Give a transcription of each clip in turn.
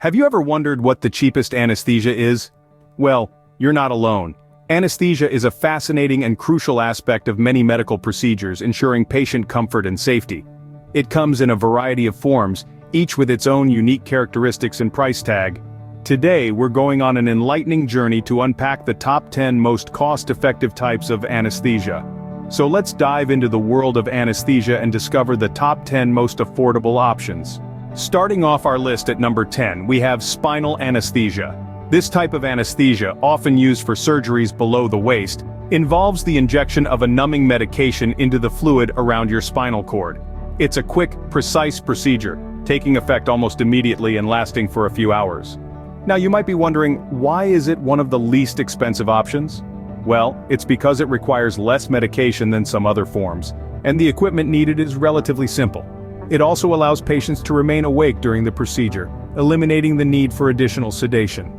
Have you ever wondered what the cheapest anesthesia is? Well, you're not alone. Anesthesia is a fascinating and crucial aspect of many medical procedures, ensuring patient comfort and safety. It comes in a variety of forms, each with its own unique characteristics and price tag. Today, we're going on an enlightening journey to unpack the top 10 most cost-effective types of anesthesia. So let's dive into the world of anesthesia and discover the top 10 most affordable options. Starting off our list at number 10, we have spinal anesthesia. This type of anesthesia, often used for surgeries below the waist, involves the injection of a numbing medication into the fluid around your spinal cord. It's a quick, precise procedure, taking effect almost immediately and lasting for a few hours. Now you might be wondering, why is it one of the least expensive options? Well, it's because it requires less medication than some other forms, and the equipment needed is relatively simple. It also allows patients to remain awake during the procedure, eliminating the need for additional sedation.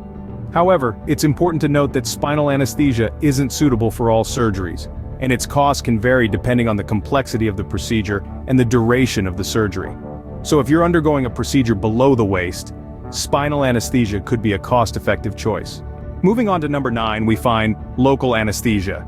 However, it's important to note that spinal anesthesia isn't suitable for all surgeries, and its cost can vary depending on the complexity of the procedure and the duration of the surgery. So if you're undergoing a procedure below the waist, spinal anesthesia could be a cost-effective choice. Moving on to number 9, we find local anesthesia.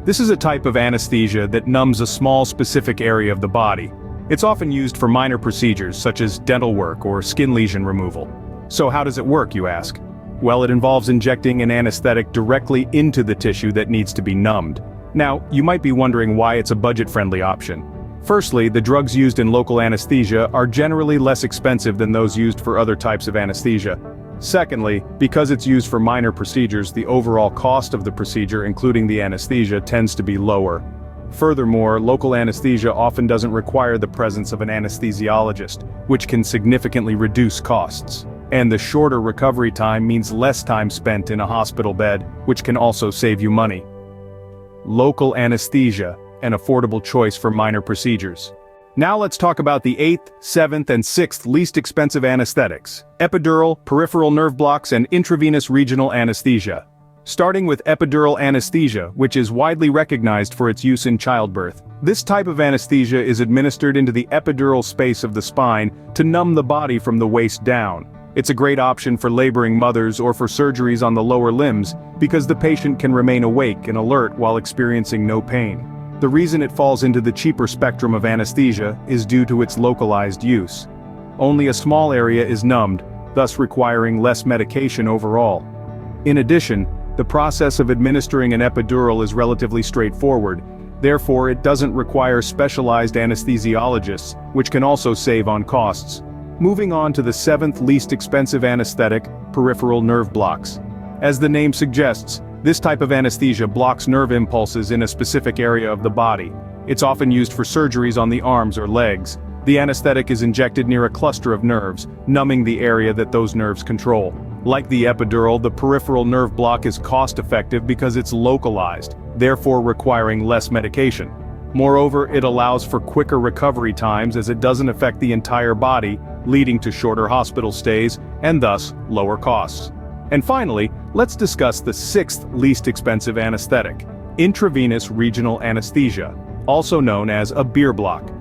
This is a type of anesthesia that numbs a small specific area of the body. It's often used for minor procedures such as dental work or skin lesion removal. So how does it work, you ask? Well, it involves injecting an anesthetic directly into the tissue that needs to be numbed. Now, you might be wondering why it's a budget-friendly option. Firstly, the drugs used in local anesthesia are generally less expensive than those used for other types of anesthesia. Secondly, because it's used for minor procedures, the overall cost of the procedure, including the anesthesia, tends to be lower. Furthermore, local anesthesia often doesn't require the presence of an anesthesiologist, which can significantly reduce costs. And the shorter recovery time means less time spent in a hospital bed, which can also save you money. Local anesthesia, an affordable choice for minor procedures. Now let's talk about the 8th, 7th, and 6th least expensive anesthetics: epidural, peripheral nerve blocks, and intravenous regional anesthesia. Starting with epidural anesthesia, which is widely recognized for its use in childbirth. This type of anesthesia is administered into the epidural space of the spine to numb the body from the waist down. It's a great option for laboring mothers or for surgeries on the lower limbs because the patient can remain awake and alert while experiencing no pain. The reason it falls into the cheaper spectrum of anesthesia is due to its localized use. Only a small area is numbed, thus requiring less medication overall. In addition, the process of administering an epidural is relatively straightforward, therefore it doesn't require specialized anesthesiologists, which can also save on costs. Moving on to the 7th least expensive anesthetic, peripheral nerve blocks. As the name suggests, this type of anesthesia blocks nerve impulses in a specific area of the body. It's often used for surgeries on the arms or legs. The anesthetic is injected near a cluster of nerves, numbing the area that those nerves control. Like the epidural, the peripheral nerve block is cost-effective because it's localized, therefore requiring less medication. Moreover, it allows for quicker recovery times as it doesn't affect the entire body, leading to shorter hospital stays and thus lower costs. And finally, let's discuss the 6th least expensive anesthetic: intravenous regional anesthesia, also known as a beer block.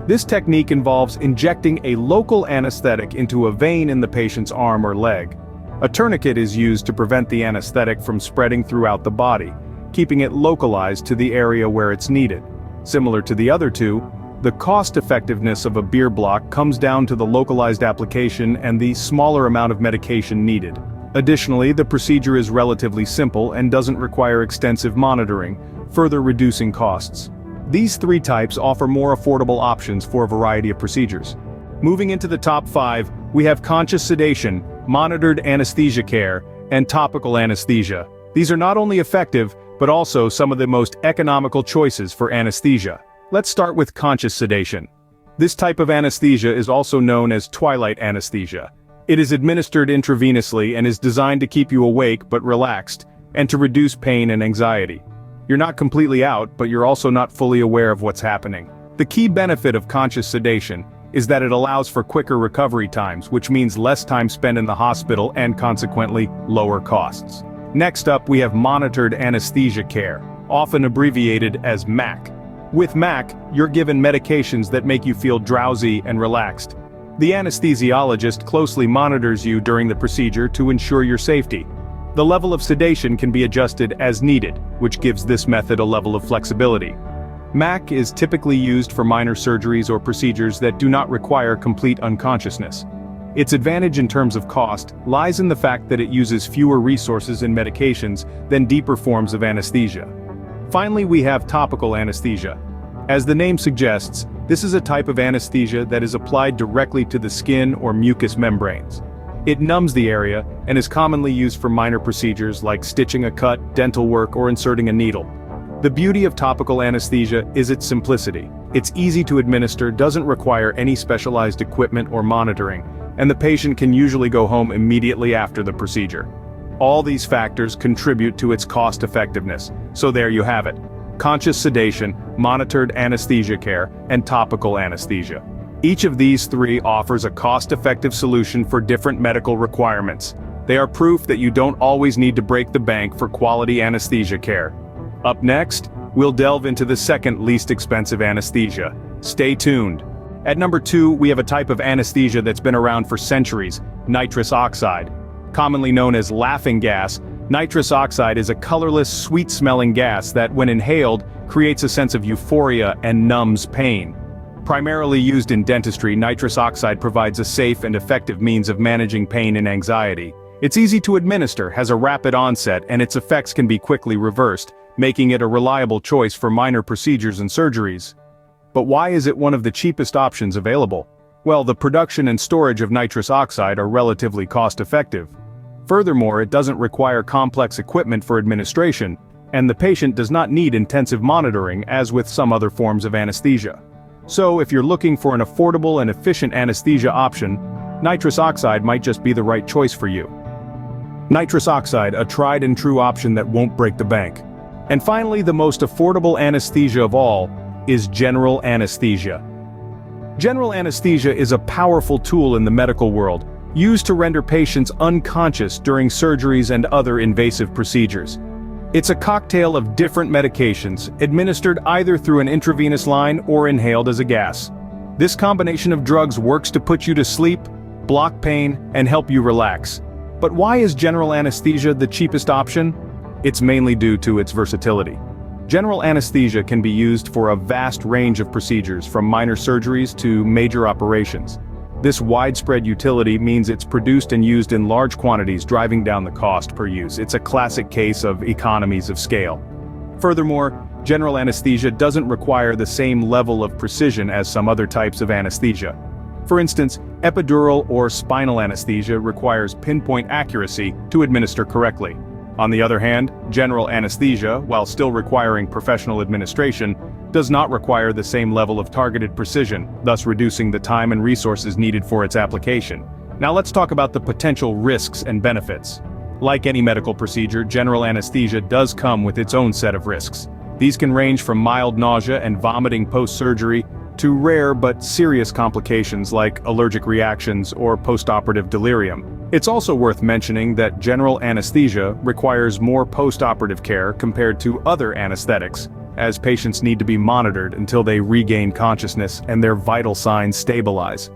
This technique involves injecting a local anesthetic into a vein in the patient's arm or leg. A tourniquet is used to prevent the anesthetic from spreading throughout the body, keeping it localized to the area where it's needed. Similar to the other two, the cost-effectiveness of a beer block comes down to the localized application and the smaller amount of medication needed. Additionally, the procedure is relatively simple and doesn't require extensive monitoring, further reducing costs. These 3 types offer more affordable options for a variety of procedures. Moving into the top 5, we have conscious sedation, monitored anesthesia care, and topical anesthesia. These are not only effective, but also some of the most economical choices for anesthesia. Let's start with conscious sedation. This type of anesthesia is also known as twilight anesthesia. It is administered intravenously and is designed to keep you awake but relaxed, and to reduce pain and anxiety. You're not completely out, but you're also not fully aware of what's happening. The key benefit of conscious sedation is that it allows for quicker recovery times, which means less time spent in the hospital and consequently lower costs. Next up, we have monitored anesthesia care, often abbreviated as MAC. With MAC, you're given medications that make you feel drowsy and relaxed. The anesthesiologist closely monitors you during the procedure to ensure your safety. The level of sedation can be adjusted as needed, which gives this method a level of flexibility. MAC is typically used for minor surgeries or procedures that do not require complete unconsciousness. Its advantage in terms of cost lies in the fact that it uses fewer resources and medications than deeper forms of anesthesia. Finally, we have topical anesthesia. As the name suggests, this is a type of anesthesia that is applied directly to the skin or mucous membranes. It numbs the area and is commonly used for minor procedures like stitching a cut, dental work, or inserting a needle. The beauty of topical anesthesia is its simplicity. It's easy to administer, doesn't require any specialized equipment or monitoring, and the patient can usually go home immediately after the procedure. All these factors contribute to its cost effectiveness, so there you have it. Conscious sedation, monitored anesthesia care, and topical anesthesia. Each of these three offers a cost-effective solution for different medical requirements. They are proof that you don't always need to break the bank for quality anesthesia care. Up next, we'll delve into the second least expensive anesthesia. Stay tuned. At number 2, we have a type of anesthesia that's been around for centuries, nitrous oxide. Commonly known as laughing gas, nitrous oxide is a colorless, sweet-smelling gas that, when inhaled, creates a sense of euphoria and numbs pain. Primarily used in dentistry, nitrous oxide provides a safe and effective means of managing pain and anxiety. It's easy to administer, has a rapid onset, and its effects can be quickly reversed, making it a reliable choice for minor procedures and surgeries. But why is it one of the cheapest options available? Well, the production and storage of nitrous oxide are relatively cost-effective. Furthermore, it doesn't require complex equipment for administration, and the patient does not need intensive monitoring as with some other forms of anesthesia. So, if you're looking for an affordable and efficient anesthesia option, nitrous oxide might just be the right choice for you. Nitrous oxide, a tried and true option that won't break the bank. And finally, the most affordable anesthesia of all is general anesthesia. General anesthesia is a powerful tool in the medical world, used to render patients unconscious during surgeries and other invasive procedures. It's a cocktail of different medications, administered either through an intravenous line or inhaled as a gas. This combination of drugs works to put you to sleep, block pain, and help you relax. But why is general anesthesia the cheapest option? It's mainly due to its versatility. General anesthesia can be used for a vast range of procedures, from minor surgeries to major operations. This widespread utility means it's produced and used in large quantities, driving down the cost per use. It's a classic case of economies of scale. Furthermore, general anesthesia doesn't require the same level of precision as some other types of anesthesia. For instance, epidural or spinal anesthesia requires pinpoint accuracy to administer correctly. On the other hand, general anesthesia, while still requiring professional administration, does not require the same level of targeted precision, thus reducing the time and resources needed for its application. Now let's talk about the potential risks and benefits. Like any medical procedure, general anesthesia does come with its own set of risks. These can range from mild nausea and vomiting post-surgery to rare but serious complications like allergic reactions or post-operative delirium. It's also worth mentioning that general anesthesia requires more post-operative care compared to other anesthetics, as patients need to be monitored until they regain consciousness and their vital signs stabilize.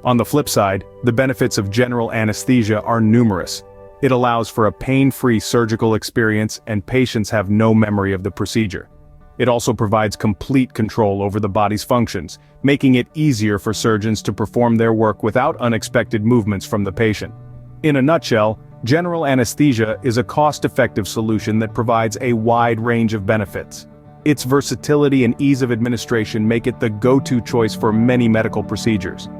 On the flip side, the benefits of general anesthesia are numerous. It allows for a pain-free surgical experience, and patients have no memory of the procedure. It also provides complete control over the body's functions, making it easier for surgeons to perform their work without unexpected movements from the patient. In a nutshell, general anesthesia is a cost-effective solution that provides a wide range of benefits. Its versatility and ease of administration make it the go-to choice for many medical procedures.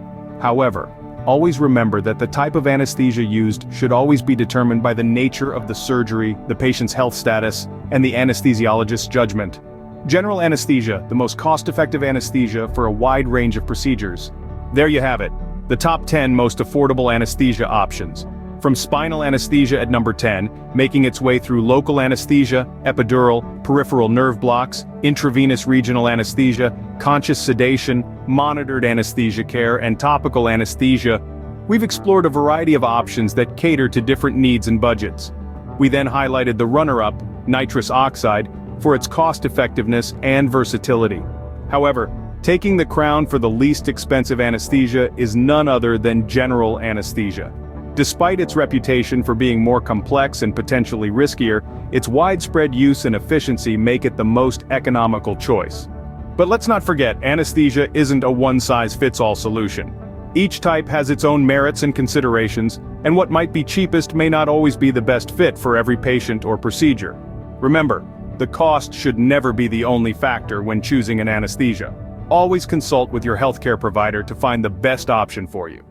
However, always remember that the type of anesthesia used should always be determined by the nature of the surgery, the patient's health status, and the anesthesiologist's judgment. General anesthesia, the most cost-effective anesthesia for a wide range of procedures. There you have it, the top 10 most affordable anesthesia options. From spinal anesthesia at number 10, making its way through local anesthesia, epidural, peripheral nerve blocks, intravenous regional anesthesia, conscious sedation, monitored anesthesia care, and topical anesthesia, we've explored a variety of options that cater to different needs and budgets. We then highlighted the runner-up, nitrous oxide, for its cost-effectiveness and versatility. However, Taking the crown for the least expensive anesthesia is none other than general anesthesia. Despite its reputation for being more complex and potentially riskier, its widespread use and efficiency make it the most economical choice. But let's not forget, anesthesia isn't a one-size-fits-all solution. Each type has its own merits and considerations, and what might be cheapest may not always be the best fit for every patient or procedure. Remember, the cost should never be the only factor when choosing an anesthesia. Always consult with your healthcare provider to find the best option for you.